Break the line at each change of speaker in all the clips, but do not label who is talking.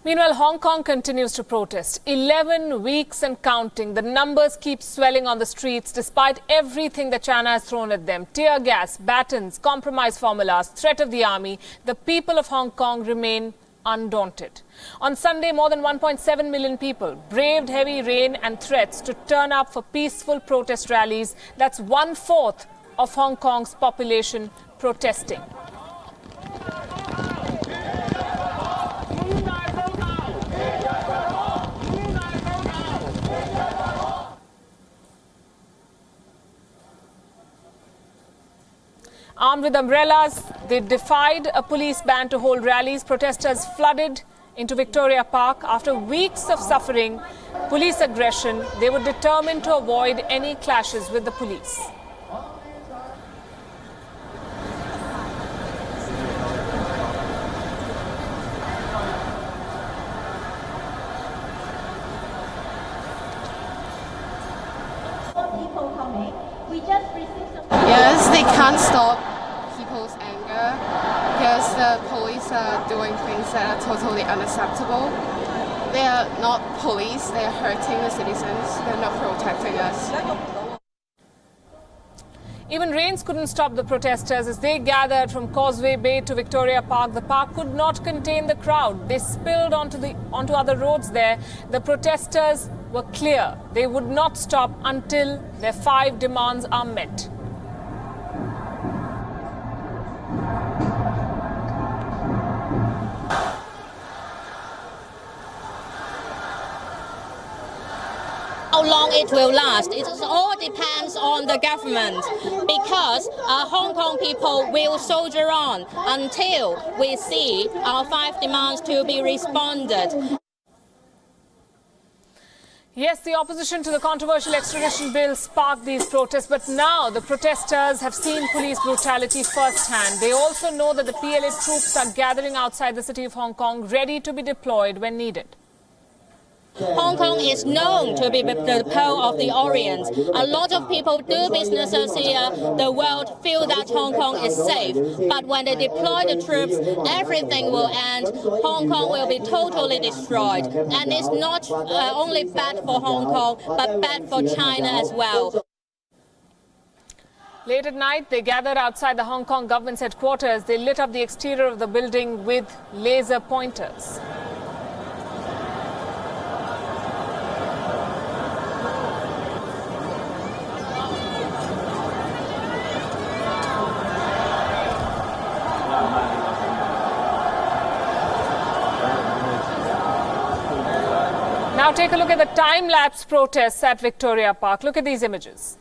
Meanwhile, Hong Kong continues to protest. 11 weeks and counting. The numbers keep swelling on the streets despite everything that China has thrown at them. Tear gas, batons, compromise formulas, threat of the army. The people of Hong Kong remain undaunted. On Sunday, more than 1.7 million people braved heavy rain and threats to turn up for peaceful protest rallies. That's 1/4 of Hong Kong's population protesting. Armed with umbrellas, they defied a police ban to hold rallies. Protesters flooded into Victoria Park. After weeks of suffering police aggression, they were determined to avoid any clashes with the police.
Yes, they can't stop people's anger because the police are doing things that are totally unacceptable. They are not police, they are hurting the citizens, they're not protecting us.
Even rains couldn't stop the protesters as they gathered from Causeway Bay to Victoria Park. The park could not contain the crowd. They spilled onto other roads there. The protesters were clear. They would not stop until their 5 demands are met.
How long it will last, it all depends on the government, because Hong Kong people will soldier on until we see our 5 demands to be responded.
Yes, the opposition to the controversial extradition bill sparked these protests, but now the protesters have seen police brutality firsthand. They also know that the PLA troops are gathering outside the city of Hong Kong, ready to be deployed when needed.
Hong Kong is known to be the Pearl of the Orient. A lot of people do businesses here. The world feel that Hong Kong is safe. But when they deploy the troops, everything will end. Hong Kong will be totally destroyed. And it's not only bad for Hong Kong, but bad for China as well.
Late at night, they gathered outside the Hong Kong government's headquarters. They lit up the exterior of the building with laser pointers. Now take a look at the time-lapse protests at Victoria Park. Look at these images.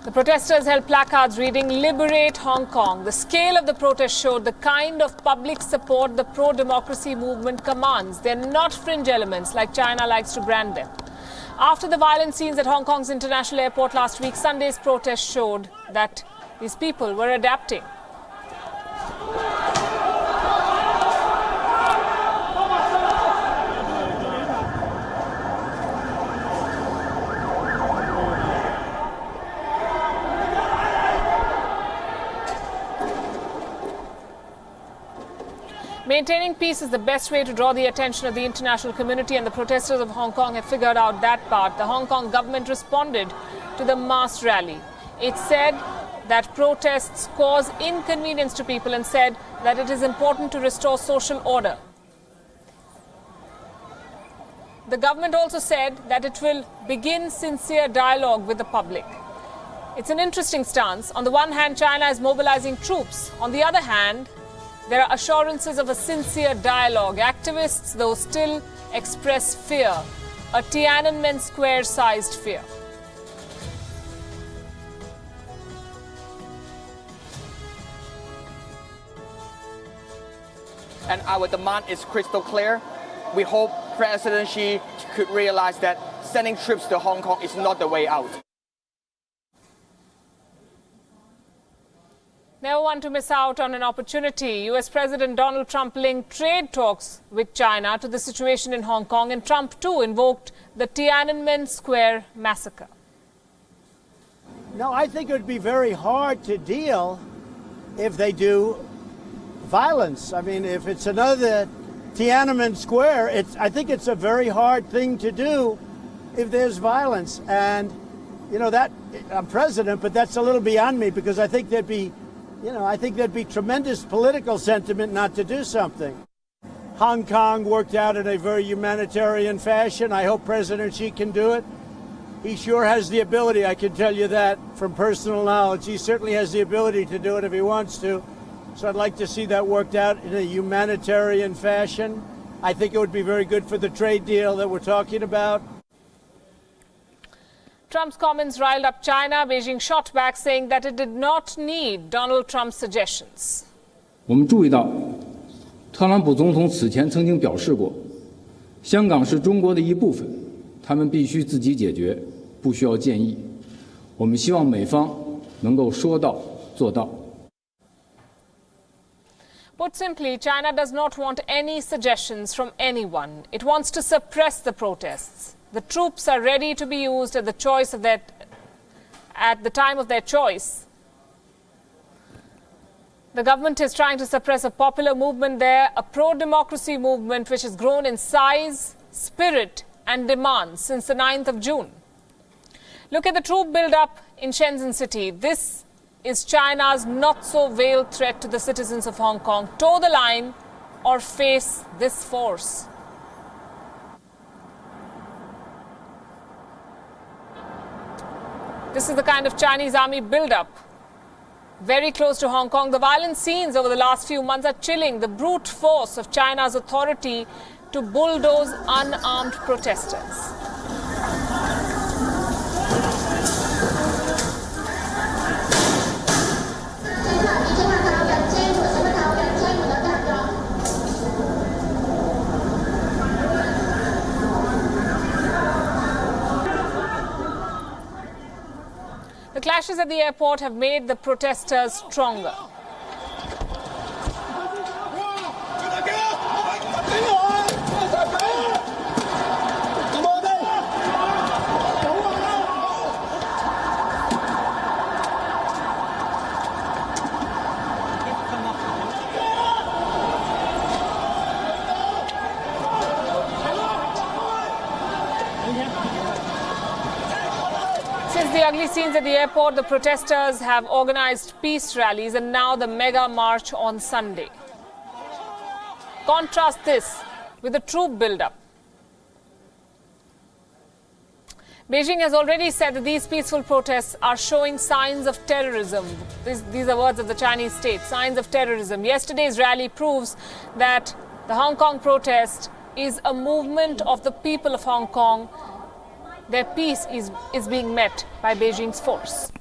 The protesters held placards reading, "Liberate Hong Kong." The scale of the protest showed the kind of public support the pro-democracy movement commands. They're not fringe elements like China likes to brand them. After the violent scenes at Hong Kong's international airport last week, Sunday's protest showed that these people were adapting. Maintaining peace is the best way to draw the attention of the international community, and the protesters of Hong Kong have figured out that part. The Hong Kong government responded to the mass rally. It said that protests cause inconvenience to people and said that it is important to restore social order. The government also said that it will begin sincere dialogue with the public. It's an interesting stance. On the one hand, China is mobilizing troops. On the other hand, there are assurances of a sincere dialogue. Activists, though, still express fear, a Tiananmen Square-sized fear.
And our demand is crystal clear. We hope President Xi could realize that sending troops to Hong Kong is not the way out.
Never want to miss out on an opportunity. US President Donald Trump linked trade talks with China to the situation in Hong Kong, and Trump too invoked the Tiananmen Square massacre.
No, I think it would be very hard to deal if they do violence. I mean, if it's another Tiananmen Square, I think it's a very hard thing to do if there's violence. And, you know, that I'm president, but that's a little beyond me, because I think there'd be tremendous political sentiment not to do something. Hong Kong worked out in a very humanitarian fashion. I hope President Xi can do it. He sure has the ability, I can tell you that from personal knowledge. He certainly has the ability to do it if he wants to. So I'd like to see that worked out in a humanitarian fashion. I think it would be very good for the trade deal that we're talking about.
Trump's comments riled up China. Beijing shot back, saying that it did not need Donald Trump's suggestions.
我们注意到，特朗普总统此前曾经表示过，香港是中国的一部分，他们必须自己解决，不需要建议。我们希望美方能够说到做到。
Put simply, China does not want any suggestions from anyone. It wants to suppress the protests. The troops are ready to be used at the time of their choice. The government is trying to suppress a popular movement there, a pro-democracy movement which has grown in size, spirit and demand since the 9th of June. Look at the troop build-up in Shenzhen city. This is China's not-so-veiled threat to the citizens of Hong Kong. Toe the line or face this force. This is the kind of Chinese army build-up very close to Hong Kong. The violent scenes over the last few months are chilling the brute force of China's authority to bulldoze unarmed protesters. The clashes at the airport have made the protesters stronger. Since the ugly scenes at the airport, the protesters have organized peace rallies and now the mega march on Sunday. Contrast this with the troop build-up. Beijing has already said that these peaceful protests are showing signs of terrorism. These are words of the Chinese state, signs of terrorism. Yesterday's rally proves that the Hong Kong protest is a movement of the people of Hong Kong. Their peace is being met by Beijing's force.